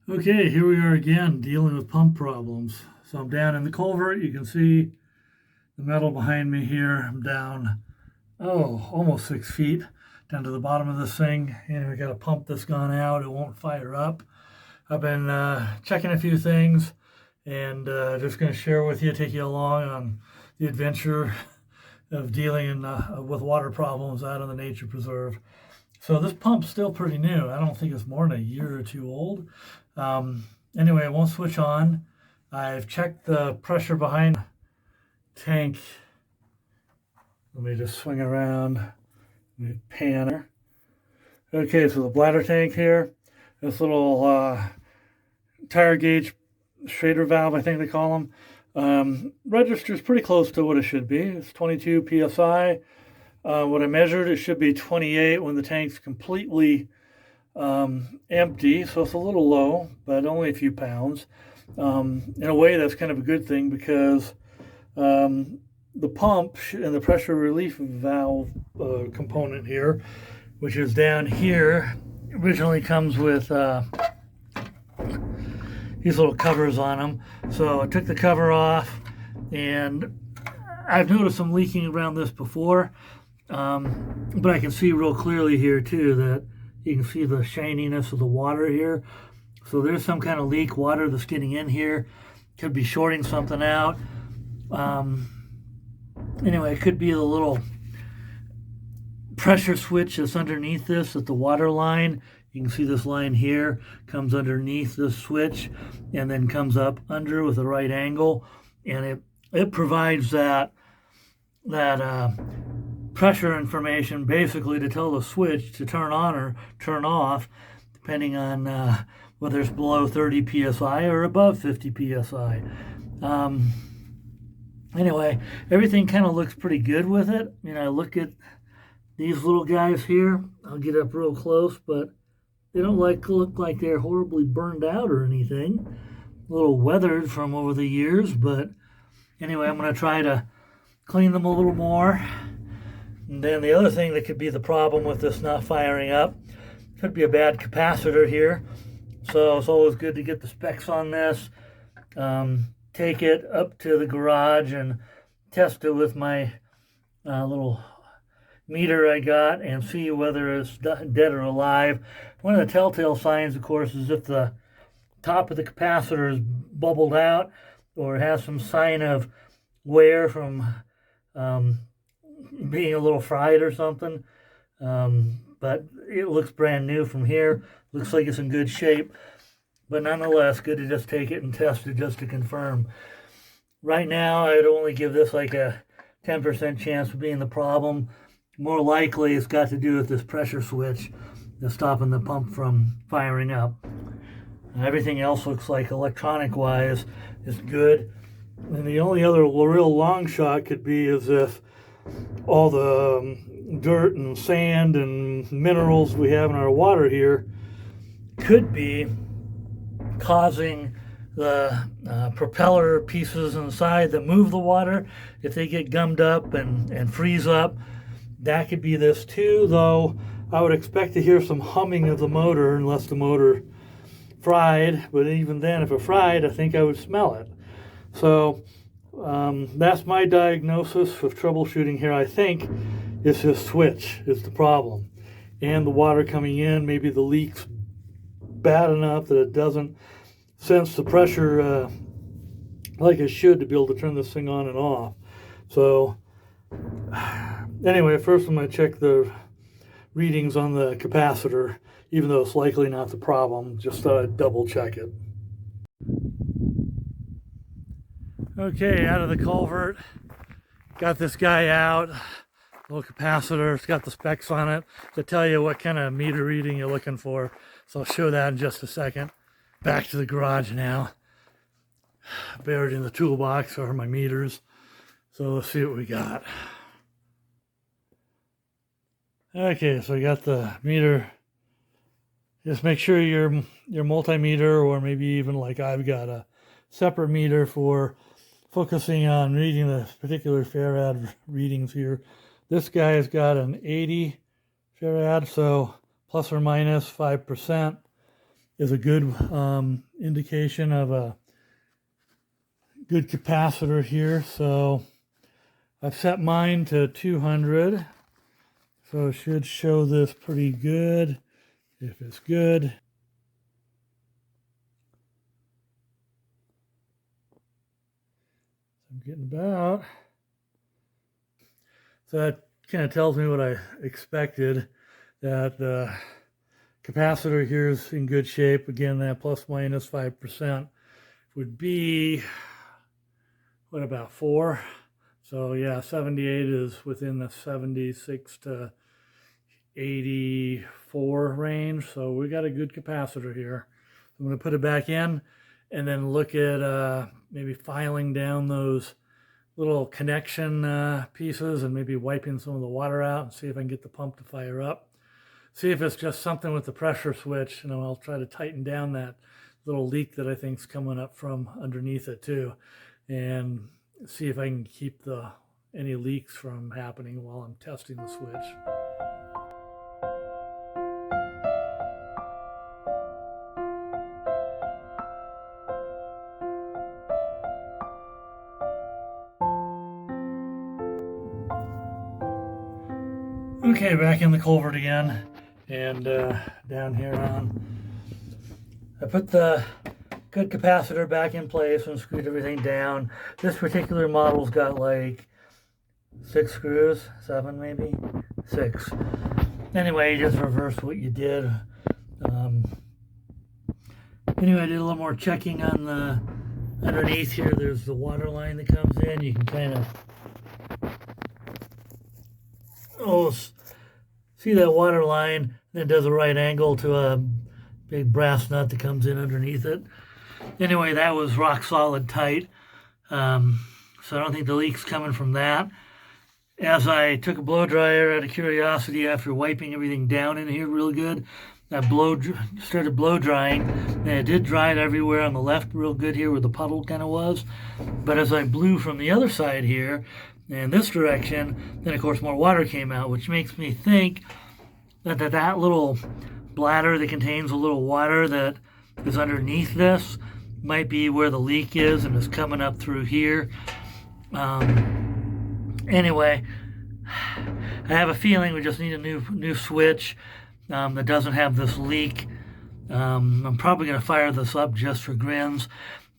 Okay, here we are again dealing with pump problems. So I'm down in the culvert. You can see the metal behind me here. I'm down, almost 6 feet down to the bottom of this thing. And we got a pump that's gone out. It won't fire up. I've been checking a few things and just going to share with you, take you along on the adventure of dealing with water problems out in the nature preserve. So this pump's still pretty new. I don't think it's more than a year or two old. Anyway, it won't switch on. I've checked the pressure behind the tank. Let me just swing around. Let me pan her. Okay, so the bladder tank here, this little tire gauge Schrader valve, I think they call them, registers pretty close to what it should be. It's 22 psi. What I measured, it should be 28 when the tank's completely empty, so it's a little low, but only a few pounds. In a way, that's kind of a good thing because the pump and the pressure relief valve component here, which is down here, originally comes with these little covers on them. So I took the cover off, and I've noticed some leaking around this before, but I can see real clearly here too that you can see the shininess of the water here. So there's some kind of leak, water that's getting in here. Could be shorting something out. Anyway, it could be the little pressure switch that's underneath this at the water line. You can see this line here comes underneath this switch and then comes up under with the right angle. And it provides that pressure information basically to tell the switch to turn on or turn off, depending on whether it's below 30 psi or above 50 psi. Anyway, everything kind of looks pretty good with it. You know, I look at these little guys here. I'll get up real close, but they don't look like they're horribly burned out or anything. A little weathered from over the years, but anyway, I'm going to try to clean them a little more. And then the other thing that could be the problem with this not firing up could be a bad capacitor here. So it's always good to get the specs on this. Take it up to the garage and test it with my little meter I got and see whether it's dead or alive. One of the telltale signs, of course, is if the top of the capacitor is bubbled out or has some sign of wear from being a little fried or something. But it looks brand new from here. Looks like it's in good shape. But nonetheless, good to just take it and test it just to confirm. Right now, I'd only give this like a 10% chance of being the problem. More likely, it's got to do with this pressure switch that's stopping the pump from firing up. Everything else looks like electronic-wise is good. And the only other real long shot could be as if all the dirt and sand and minerals we have in our water here could be causing the propeller pieces inside that move the water. If they get gummed up and freeze up, that could be this too, though I would expect to hear some humming of the motor unless the motor fried. But even then, if it fried, I think I would smell it. So that's my diagnosis of troubleshooting here. I think it's this switch is the problem. And the water coming in, maybe the leak's bad enough that it doesn't sense the pressure like it should to be able to turn this thing on and off. So anyway, first I'm going to check the readings on the capacitor, even though it's likely not the problem. Just thought I'd double check it. Okay, out of the culvert, got this guy out, little capacitor. It's got the specs on it to tell you what kind of meter reading you're looking for. So I'll show that in just a second. Back to the garage now. Buried in the toolbox are my meters. So let's see what we got. Okay, so I got the meter. Just make sure your multimeter, or maybe even like I've got a separate meter for focusing on reading the particular farad readings here. This guy has got an 80 farad, so plus or minus 5%. is a good indication of a good capacitor here. So I've set mine to 200, so it should show this pretty good if it's good. I'm getting about. So that kind of tells me what I expected, that the capacitor here is in good shape. Again, that plus minus 5% would be, what, about 4? So yeah, 78 is within the 76 to 84 range. So we got a good capacitor here. I'm going to put it back in and then look at maybe filing down those little connection pieces and maybe wiping some of the water out and see if I can get the pump to fire up. See if it's just something with the pressure switch. You know, I'll try to tighten down that little leak that I think is coming up from underneath it too, and see if I can keep any leaks from happening while I'm testing the switch. Okay, back in the culvert again, and down here on. I put the good capacitor back in place and screwed everything down. This particular model's got like 6 screws, 7 maybe, 6. Anyway, you just reverse what you did. Anyway, I did a little more checking on the underneath here. There's the water line that comes in. You can kind of see that water line that does a right angle to a big brass nut that comes in underneath it. Anyway, that was rock solid tight. So I don't think the leak's coming from that. As I took a blow dryer out of curiosity after wiping everything down in here real good, I started blow drying, and it did dry it everywhere on the left real good here where the puddle kind of was. But as I blew from the other side here, in this direction, then of course more water came out, which makes me think that little bladder that contains a little water that is underneath this might be where the leak is and is coming up through here. Anyway, I have a feeling we just need a new switch that doesn't have this leak. I'm probably going to fire this up just for grins.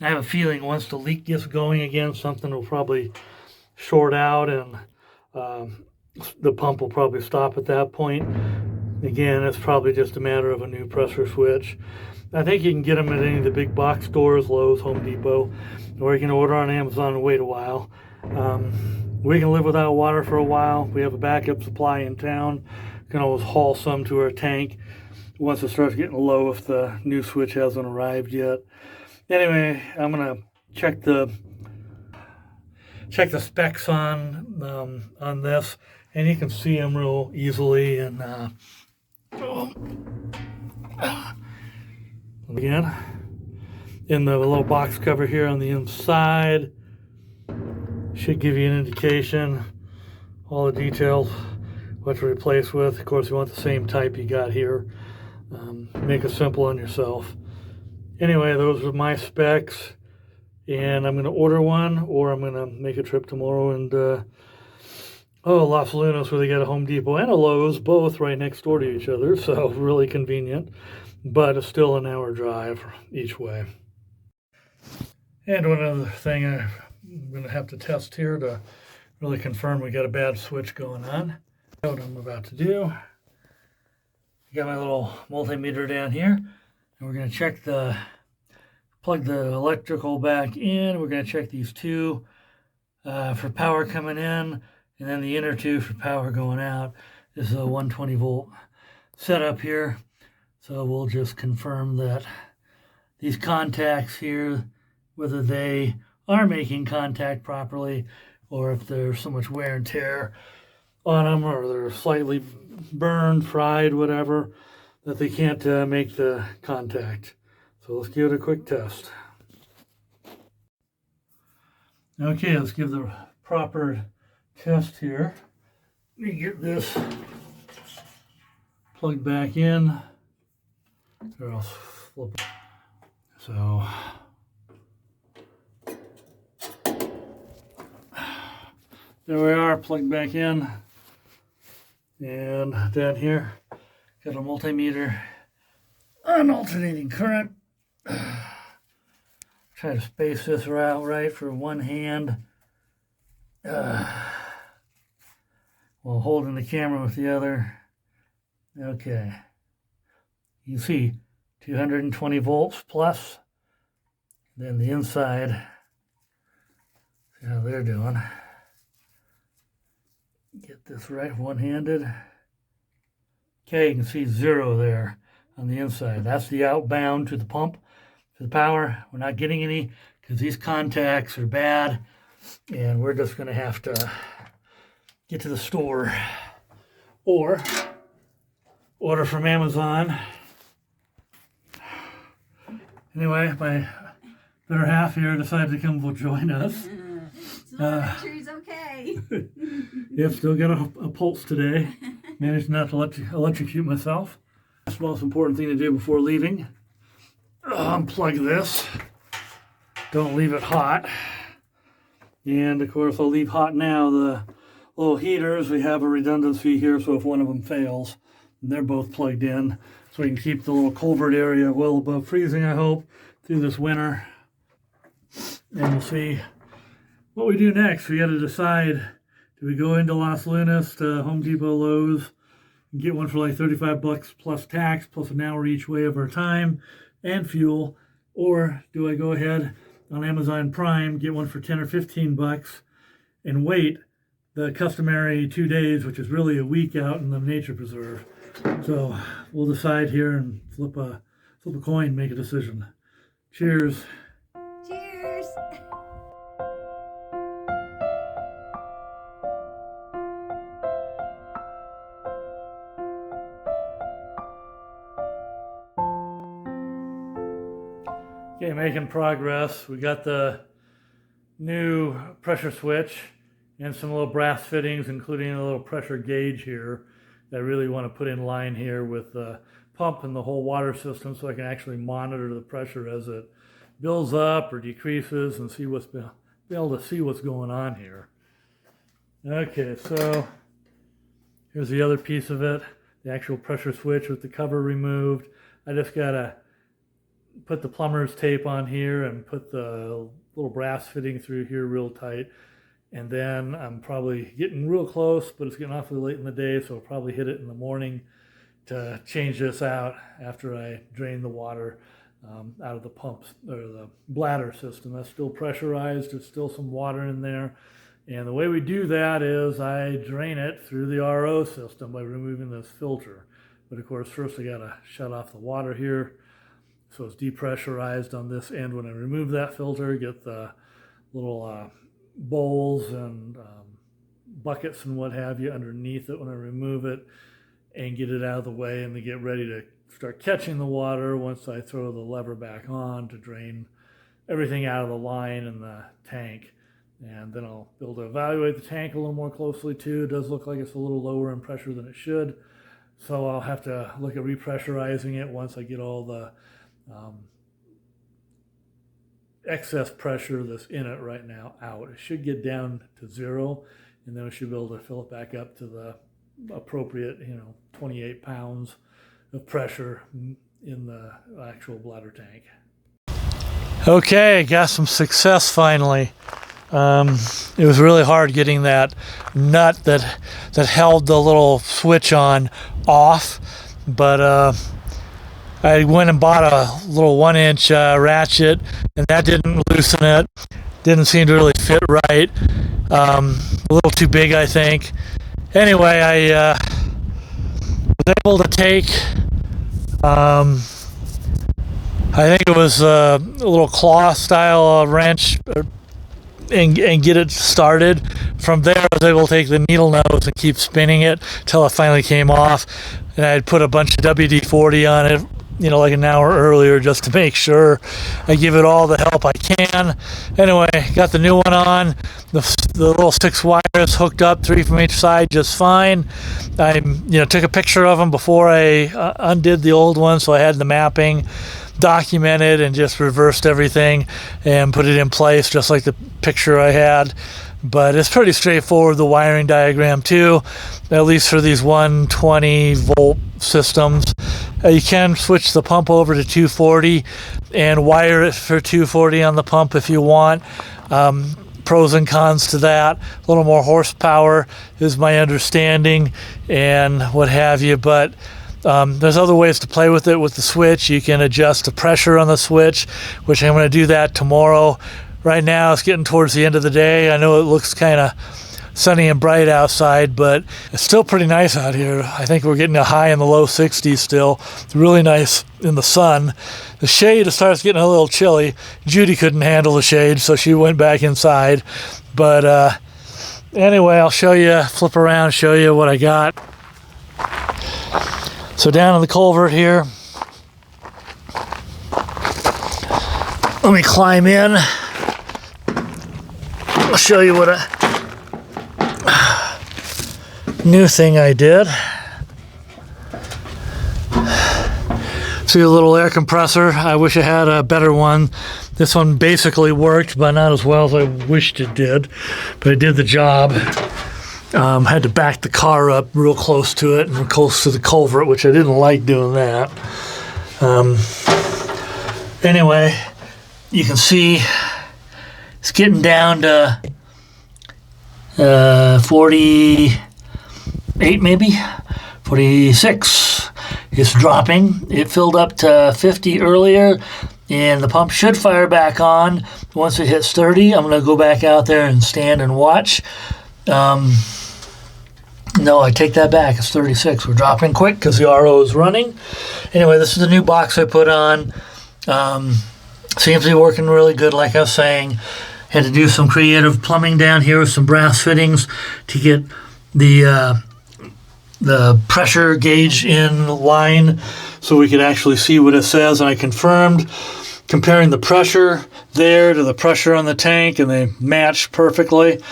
I have a feeling once the leak gets going again, something will probably short out and the pump will probably stop at that point. Again, it's probably just a matter of a new pressure switch. I think you can get them at any of the big box stores, Lowe's, Home Depot, or you can order on Amazon and wait a while. We can live without water for a while. We have a backup supply in town. We can always haul some to our tank once it starts getting low if the new switch hasn't arrived yet. Anyway, I'm going to check the specs on this, and you can see them real easily. And again, in the little box cover here on the inside, should give you an indication, all the details, what to replace with. Of course, you want the same type you got here. Make it simple on yourself. Anyway, those are my specs. And I'm going to order one, or I'm going to make a trip tomorrow and, Los Lunas, where they got a Home Depot and a Lowe's, both right next door to each other, so really convenient, but it's still an hour drive each way. And one other thing I'm going to have to test here to really confirm we got a bad switch going on. What I'm about to do, I got my little multimeter down here, and we're going to plug the electrical back in. We're going to check these two for power coming in, and then the inner two for power going out. This is a 120 volt setup here. So we'll just confirm that these contacts here, whether they are making contact properly, or if there's so much wear and tear on them, or they're slightly burned, fried, whatever, that they can't make the contact. So let's give it a quick test. Okay, let's give the proper test here. Let me get this plugged back in, or else flip it. So there we are, plugged back in. And down here, got a multimeter on alternating current. Try to space this out right for one hand while holding the camera with the other. Okay. You see 220 volts plus. Then the inside, see how they're doing. Get this right one-handed. Okay, you can see 0 there on the inside. That's the outbound to the pump, to the power. We're not getting any because these contacts are bad, and we're just going to have to get to the store or order from Amazon. Anyway, my better half here decided to come join us. Sure, he's okay. Yep, still got a pulse today. Managed not to electrocute myself. That's the most important thing to do before leaving. Unplug this. Don't leave it hot. And of course, I'll leave hot now. The little heaters, we have a redundancy here, so if one of them fails, they're both plugged in. So we can keep the little culvert area well above freezing, I hope, through this winter. And we'll see what we do next. We got to decide, do we go into Los Lunas to Home Depot, Lowe's, and get one for like 35 bucks plus tax, plus an hour each way of our time and fuel, or do I go ahead on Amazon Prime, get one for 10 or 15 bucks and wait the customary 2 days, which is really a week out in the nature preserve. So we'll decide here and flip a coin, make a decision. Cheers. Cheers. Okay, making progress. We got the new pressure switch and some little brass fittings, including a little pressure gauge here that I really want to put in line here with the pump and the whole water system, so I can actually monitor the pressure as it builds up or decreases and be able to see what's going on here. Okay, so here's the other piece of it, the actual pressure switch with the cover removed. I just gotta put the plumber's tape on here and put the little brass fitting through here real tight. And then I'm probably getting real close, but it's getting awfully late in the day, so I'll probably hit it in the morning to change this out after I drain the water out of the pumps or the bladder system. That's still pressurized. There's still some water in there. And the way we do that is I drain it through the RO system by removing this filter. But of course, first I gotta shut off the water here, so it's depressurized on this end. When I remove that filter, get the little bowls and buckets and what have you underneath it when I remove it, and get it out of the way, and to get ready to start catching the water once I throw the lever back on to drain everything out of the line in the tank. And then I'll be able to evaluate the tank a little more closely too. It does look like it's a little lower in pressure than it should, so I'll have to look at repressurizing it once I get all the excess pressure that's in it right now out. It should get down to 0, and then we should be able to fill it back up to the appropriate, 28 pounds of pressure in the actual bladder tank. Okay, got some success finally. It was really hard getting that nut that held the little switch on off, but I went and bought a little 1-inch ratchet, and that didn't loosen it. Didn't seem to really fit right. A little too big, I think. Anyway, I was able to take, I think it was a little claw style wrench, and get it started. From there, I was able to take the needle nose and keep spinning it till it finally came off. And I had put a bunch of WD-40 on it, like an hour earlier, just to make sure I give it all the help I can. Anyway, got the new one on. The little 6 wires hooked up, 3 from each side, just fine. I took a picture of them before I undid the old one, so I had the mapping. documented and just reversed everything and put it in place just like the picture I had. But it's pretty straightforward, the wiring diagram too, at least for these 120 volt systems. You can switch the pump over to 240 and wire it for 240 on the pump if you want. Pros and cons to that. A little more horsepower is my understanding and what have you, but there's other ways to play with it with the switch. You can adjust the pressure on the switch, which I'm going to do that tomorrow. Right now it's getting towards the end of the day. I know it looks kind of sunny and bright outside, but it's still pretty nice out here. I think we're getting a high in the low 60s still. It's really nice in the sun. The shade starts getting a little chilly. Judy couldn't handle the shade, so she went back inside. But anyway, I'll show you, flip around, show you what I got. So down in the culvert here, let me climb in. I'll show you what a new thing I did. See a little air compressor. I wish I had a better one. This one basically worked, but not as well as I wished it did. But it did the job. Had to back the car up real close to it and close to the culvert, which I didn't like doing that. Anyway, you can see it's getting down to 48 maybe, 46. It's dropping. It filled up to 50 earlier, and the pump should fire back on once it hits 30. I'm going to go back out there and stand and watch. No, I take that back. It's 36. We're dropping quick because the RO is running. Anyway, this is the new box I put on. Seems to be working really good, like I was saying. Had to do some creative plumbing down here with some brass fittings to get the pressure gauge in line so we could actually see what it says. And I confirmed comparing the pressure there to the pressure on the tank, and they matched perfectly.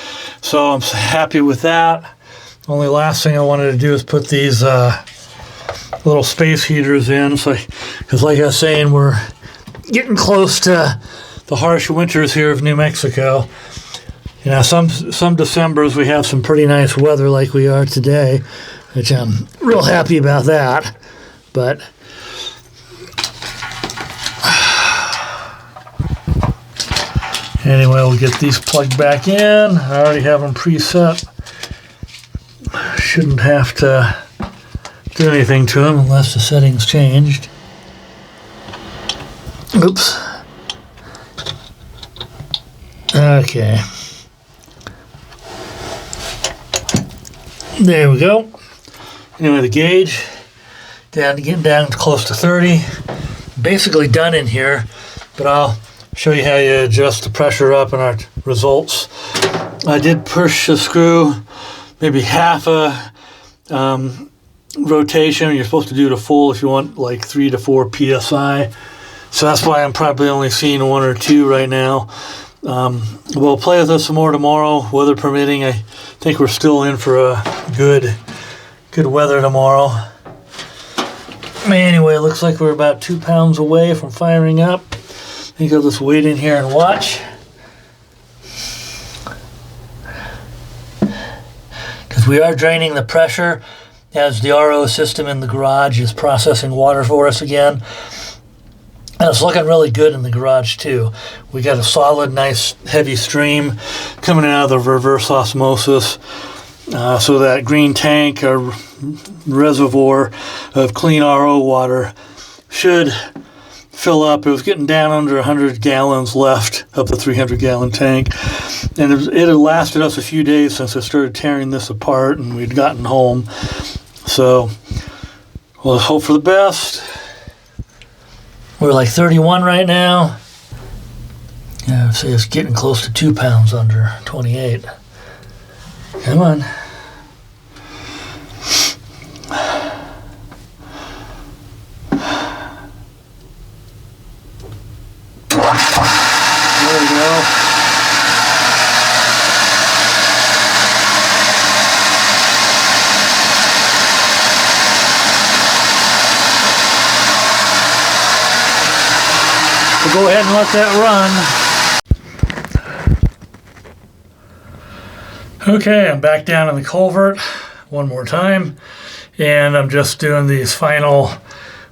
So I'm happy with that. Only last thing I wanted to do is put these little space heaters in, so because like I was saying, we're getting close to the harsh winters here of New Mexico. You know, some Decembers we have some pretty nice weather like we are today, which I'm real happy about that. But anyway, we'll get these plugged back in. I already have them preset. Shouldn't have to do anything to them unless the settings changed. Oops. Okay. There we go. Anyway, the gauge getting down close to 30. Basically done in here, but I'll show you how you adjust the pressure up in our results. I did push the screw maybe half a rotation. You're supposed to do the full if you want like 3 to 4 psi. So that's why I'm probably only seeing 1 or 2 right now. We'll play with this some more tomorrow, weather permitting. I think we're still in for a good weather tomorrow. Anyway, it looks like we're about 2 pounds away from firing up. I think I'll just wait in here and watch. Because we are draining the pressure as the RO system in the garage is processing water for us again. And it's looking really good in the garage too. We got a solid, nice, heavy stream coming out of the reverse osmosis. So that green tank or reservoir of clean RO water should fill up. It was getting down under 100 gallons left of the 300-gallon tank. And it had lasted us a few days since I started tearing this apart and we'd gotten home. So we'll hope for the best. We're like 31 right now. Yeah, so it's getting close to 2 pounds under 28. Come on. There we go. go ahead and let that run. Okay, I'm back down in the culvert one more time, and I'm just doing these final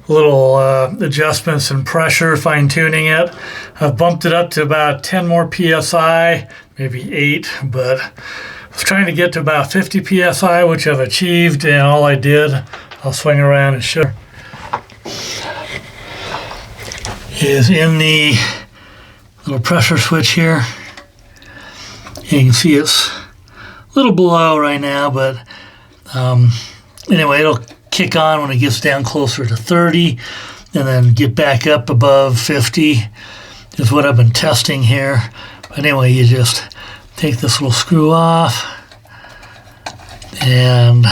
little adjustments in pressure, fine-tuning it. I've bumped it up to about 10 more PSI, maybe 8, but I was trying to get to about 50 PSI, which I've achieved, and all I did, I'll swing around and show, is in the little pressure switch here. You can see it's a little below right now, but anyway, it'll kick on when it gets down closer to 30 and then get back up above 50 is what I've been testing here. But anyway, you just take this little screw off and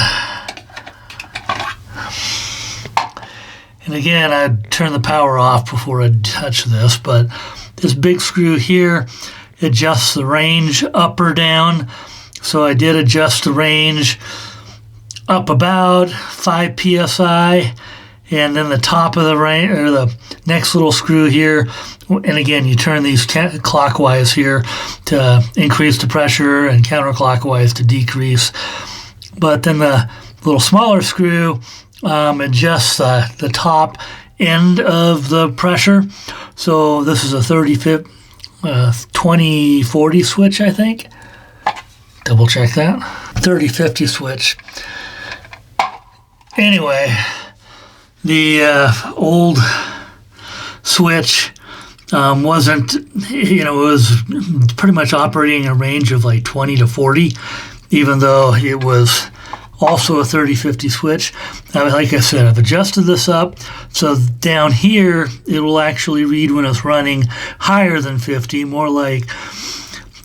again, I'd turn the power off before I'd touch this, but this big screw here adjusts the range up or down. So I did adjust the range up about 5 PSI, and then the top of the range, or the next little screw here, and again, you turn these clockwise here to increase the pressure and counterclockwise to decrease. But then the little smaller screw adjusts the top end of the pressure. So this is a 20-40 switch, I think. Double check that. 30-50 switch. Anyway, the old switch wasn't, it was pretty much operating a range of like 20 to 40, even though it was also a 30-50 switch. Like I said, I've adjusted this up, so down here it will actually read when it's running higher than 50, more like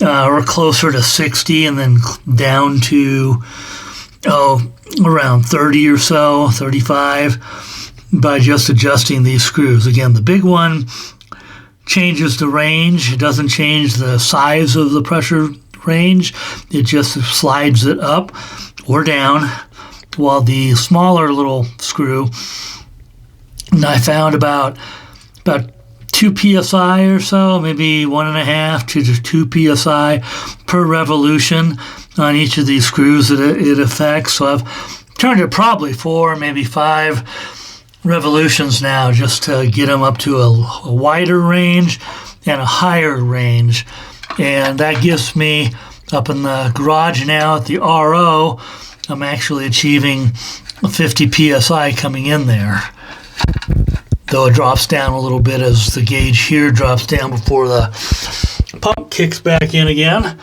or closer to 60, and then down to around 30 or so, 35, by just adjusting these screws. Again, the big one changes the range. It doesn't change the size of the pressure range. It just slides it up or down, while the smaller little screw, and I found about 2 PSI or so, maybe 1.5 to 2 PSI per revolution on each of these screws that it affects. So I've turned it probably 4, maybe 5 revolutions now, just to get them up to a wider range and a higher range. And that gives me, up in the garage now at the RO, I'm actually achieving 50 PSI coming in there. Though it drops down a little bit as the gauge here drops down before the pump kicks back in again.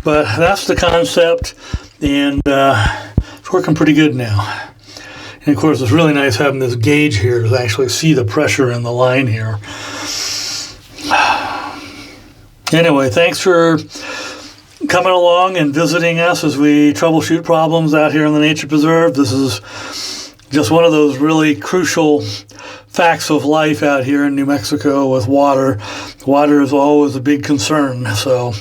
But that's the concept, and it's working pretty good now. And of course, it's really nice having this gauge here to actually see the pressure in the line here. Anyway, thanks for coming along and visiting us as we troubleshoot problems out here in the nature preserve. This is just one of those really crucial facts of life out here in New Mexico with water. Water is always a big concern. So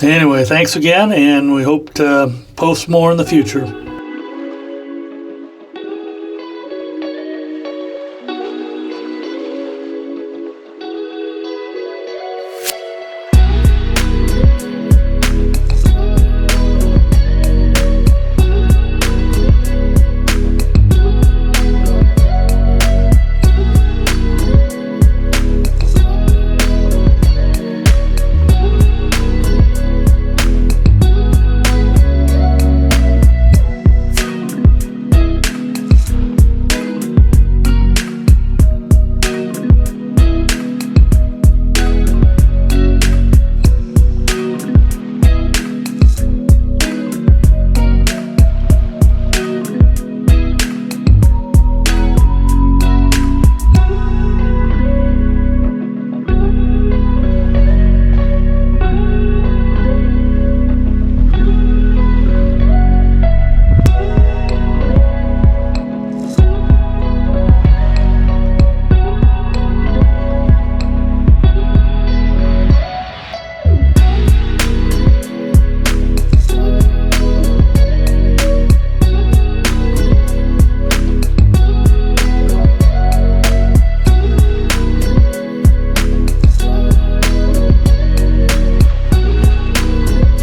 anyway, thanks again, and we hope to post more in the future.